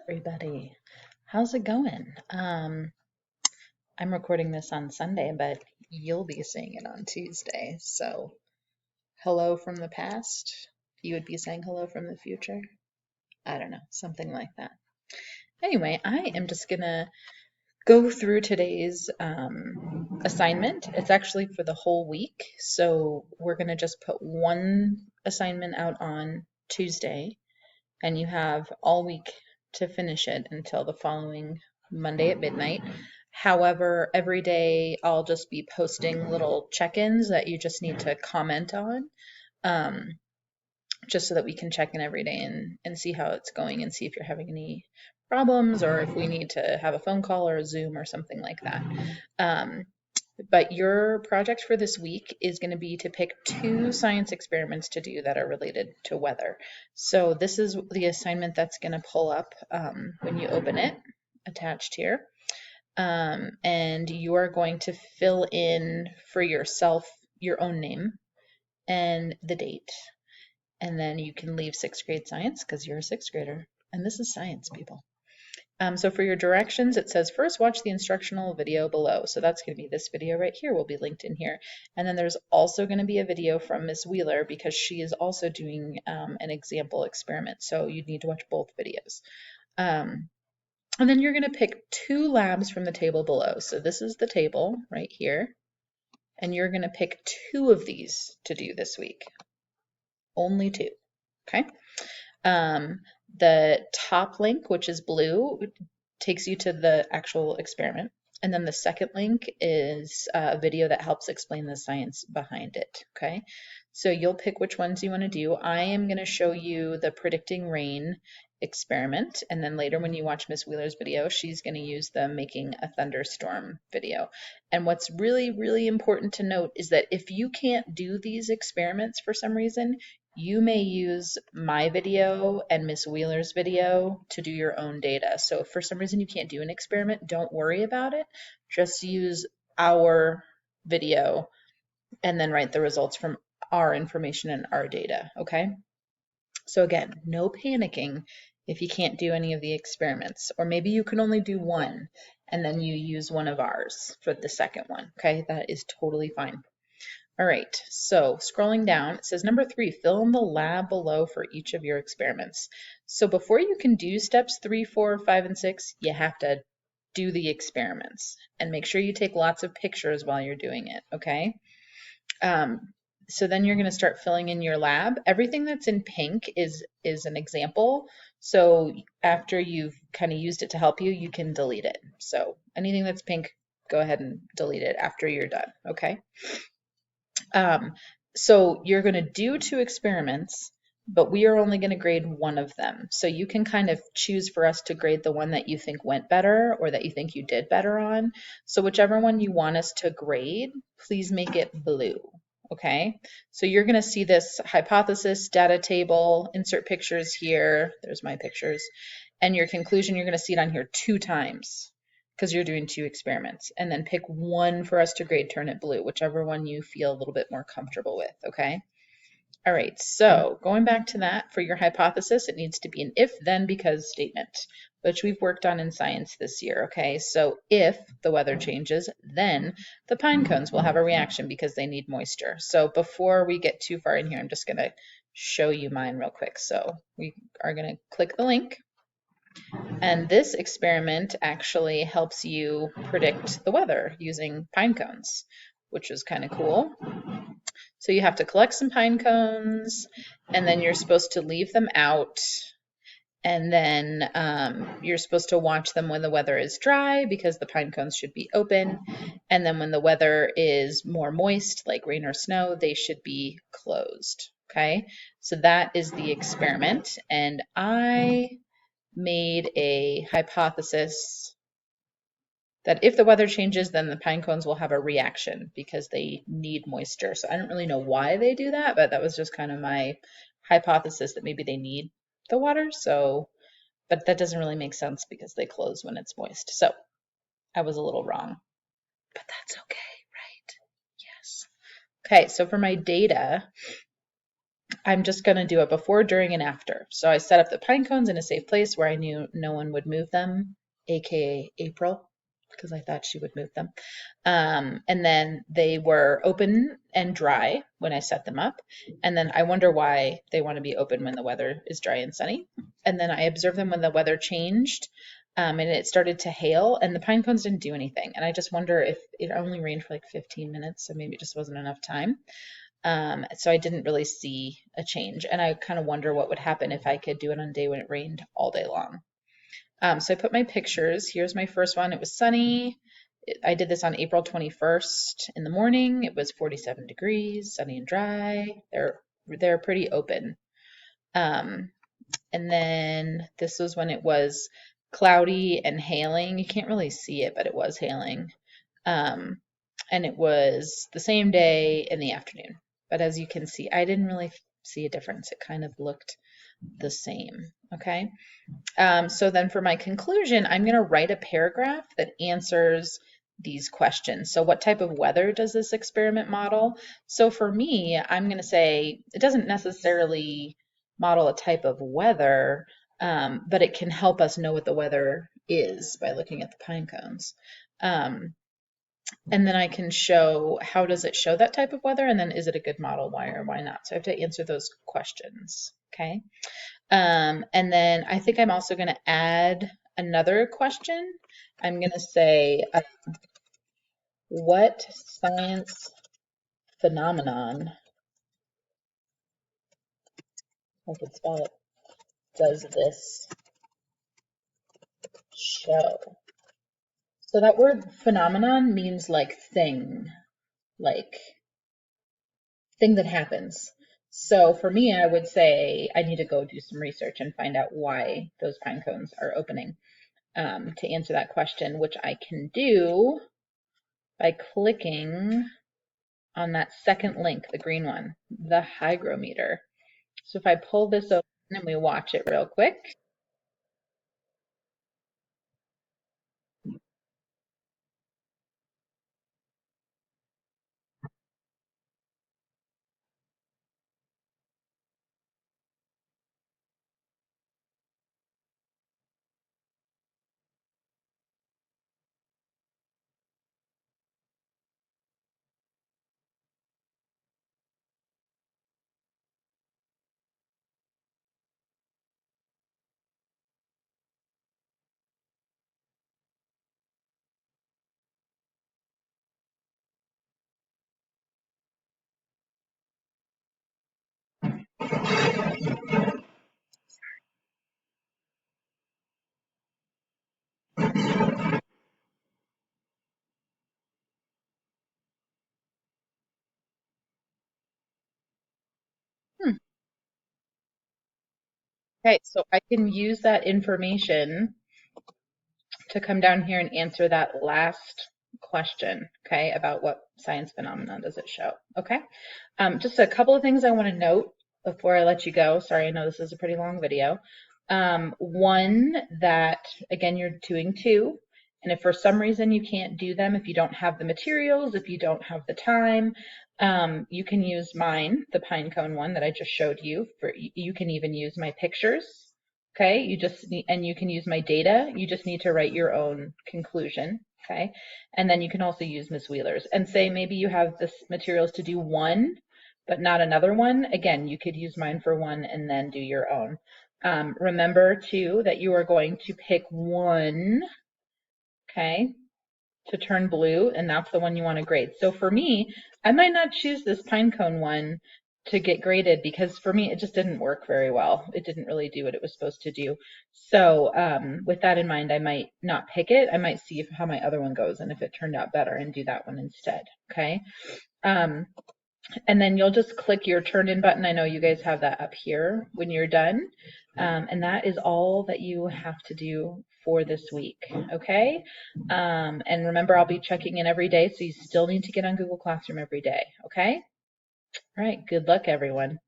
Everybody. How's it going? I'm recording this on Sunday, but you'll be seeing it on Tuesday. So, hello from the past. You would be saying hello from the future. I don't know, something like that. Anyway, I am just gonna go through today's assignment. It's actually for the whole week, so we're gonna just put one assignment out on Tuesday, and you have all week to finish it until the following Monday at midnight. However, every day I'll just be posting little check-ins that you just need to comment on, um, just so that we can check in every day and see how it's going and see if you're having any problems or if we need to have a phone call or a Zoom or something like that. But your project for this week is going to be to pick 2 science experiments to do that are related to weather. So this is the assignment that's going to pull up when you open it, attached here. And you are going to fill in for yourself your own name and the date. And then you can leave 6th grade science because you're a 6th grader. And this is science, people. So for your directions, it says first watch the instructional video below. So that's going to be this video right here, will be linked in here. And then there's also going to be a video from Miss Wheeler because she is also doing an example experiment. So you need to watch both videos. And then you're going to pick 2 labs from the table below. So this is the table right here. And you're going to pick 2 of these to do this week. Only 2. Okay. The top link, which is blue, takes you to the actual experiment. And then the second link is a video that helps explain the science behind it. Okay. So you'll pick which ones you want to do. I am going to show you the predicting rain experiment. And then later when you watch Miss Wheeler's video, she's going to use the making a thunderstorm video. And what's really, really important to note is that if you can't do these experiments for some reason, you may use my video and Miss Wheeler's video to do your own data. So if for some reason you can't do an experiment, don't worry about it. Just use our video and then write the results from our information and our data, okay? So again, no panicking if you can't do any of the experiments, or maybe you can only do one and then you use one of ours for the second one, okay? That is totally fine. All right, so scrolling down, it says number 3, fill in the lab below for each of your experiments. So before you can do steps 3, 4, 5, and 6, you have to do the experiments and make sure you take lots of pictures while you're doing it, okay? So then you're going to start filling in your lab. Everything that's in pink is an example. So after you've kind of used it to help you, you can delete it. So anything that's pink, go ahead and delete it after you're done, okay? So you're going to do 2 experiments, but we are only going to grade one of them. So you can kind of choose for us to grade the one that you think went better or that you think you did better on. So whichever one you want us to grade, please make it blue. Okay, so you're going to see this hypothesis, data table, insert pictures here. There's my pictures. And your conclusion, you're going to see it on here 2 times because you're doing 2 experiments, and then pick one for us to grade, turn it blue, whichever one you feel a little bit more comfortable with, okay? All right, so going back to that, for your hypothesis, it needs to be an if, then, because statement, which we've worked on in science this year, okay? So if the weather changes, then the pine cones will have a reaction because they need moisture. So before we get too far in here, I'm just gonna show you mine real quick. So we are gonna click the link. And this experiment actually helps you predict the weather using pine cones, which is kind of cool. So you have to collect some pine cones, and then you're supposed to leave them out. And then you're supposed to watch them when the weather is dry because the pine cones should be open. And then when the weather is more moist, like rain or snow, they should be closed. Okay, so that is the experiment. And I made a hypothesis that if the weather changes, then the pine cones will have a reaction because they need moisture. So I don't really know why they do that, but that was just kind of my hypothesis that maybe they need the water. So, but that doesn't really make sense because they close when it's moist. So I was a little wrong, but that's okay, right? Yes. Okay, so for my data, I'm just going to do a before, during, and after. So I set up the pine cones in a safe place where I knew no one would move them, aka April, because I thought she would move them. And then they were open and dry when I set them up. And then I wonder why they want to be open when the weather is dry and sunny. And then I observed them when the weather changed. And it started to hail, and the pine cones didn't do anything. And I just wonder if it only rained for like 15 minutes, so maybe it just wasn't enough time. So I didn't really see a change. And I kind of wonder what would happen if I could do it on a day when it rained all day long. So I put my pictures. Here's my first one. It was sunny. I did this on April 21st in the morning. It was 47 degrees, sunny and dry. They're pretty open. And then this was when it was cloudy and hailing. You can't really see it, but it was hailing. And it was the same day in the afternoon. But as you can see, I didn't really see a difference. It kind of looked the same. Okay. So then for my conclusion, I'm going to write a paragraph that answers these questions. So what type of weather does this experiment model? So for me, I'm going to say it doesn't necessarily model a type of weather, but it can help us know what the weather is by looking at the pine cones. And then I can show how does it show that type of weather, and then is it a good model, why or why not? So I have to answer those questions, okay? And then I think I'm also going to add another question. I'm going to say, what science phenomenon, I could spell it, does this show? So that word phenomenon means like thing that happens. So for me, I would say I need to go do some research and find out why those pine cones are opening to answer that question, which I can do by clicking on that second link, the green one, the hygrometer. So if I pull this open and we watch it real quick. Hmm. Okay, so I can use that information to come down here and answer that last question, okay, about what science phenomenon does it show, okay? Just a couple of things I want to note before I let you go. Sorry, I know this is a pretty long video. One, that again, you're doing two, and if for some reason you can't do them, if you don't have the materials, if you don't have the time, you can use mine, the pine cone one that I just showed you. You can even use my pictures. Okay, you just need, and you can use my data. You just need to write your own conclusion. Okay, and then you can also use Ms. Wheeler's and say maybe you have the materials to do one, but not another one. Again, you could use mine for one and then do your own. Remember too that you are going to pick one, okay, to turn blue, and that's the one you want to grade. So for me, I might not choose this pine cone one to get graded because for me it just didn't work very well. It didn't really do what it was supposed to do. So with that in mind, I might not pick it. I might see how my other one goes and if it turned out better and do that one instead. Okay. And then you'll just click your turn in button. I know you guys have that up here when you're done. And that is all that you have to do for this week. Okay. And remember, I'll be checking in every day. So you still need to get on Google Classroom every day. Okay. All right. Good luck, everyone.